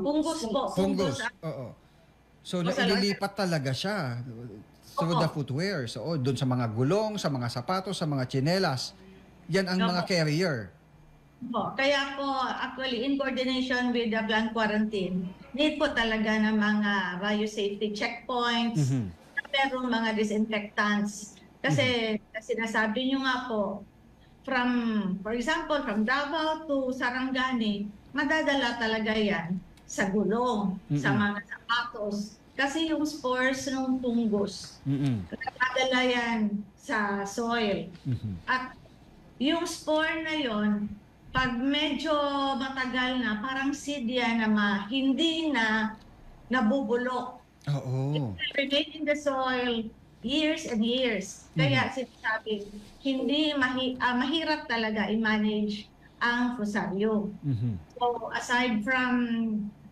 Punggos po. Fungus. Oo. So, naililipat talaga siya through Opo. the footwear. So, doon sa mga gulong, sa mga sapatos, sa mga tsinelas. Yan ang mga Opo. carrier. Po. Kaya po, actually, in coordination with the plant quarantine, need po talaga ng mga biosafety checkpoints, merong mga disinfectants. Kasi sinasabi nyo nga po, for example, from Davao to Sarangani, madadala talaga yan sa gulong, sa mga sapatos. Kasi yung spores ng fungus, madadala yan sa soil. At yung spore na yon, pag medyo matagal na, parang seed yan na hindi na nabubulok. Oo. It remain in the soil years and years. Kaya sinasabi, mahirap talaga i-manage ang fusarium. So aside from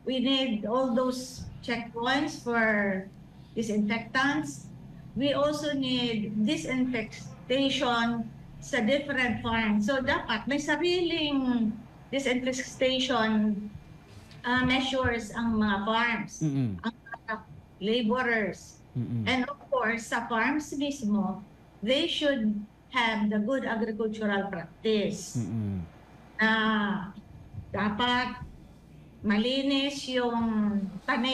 we need all those checkpoints for disinfectants, we also need disinfectation sa different farms. So dapat may sariling disinfestation measures ang mga farms, ang mga laborers. And of course, sa farms mismo, they should have the good agricultural practice. Na dapat malinis yung tanim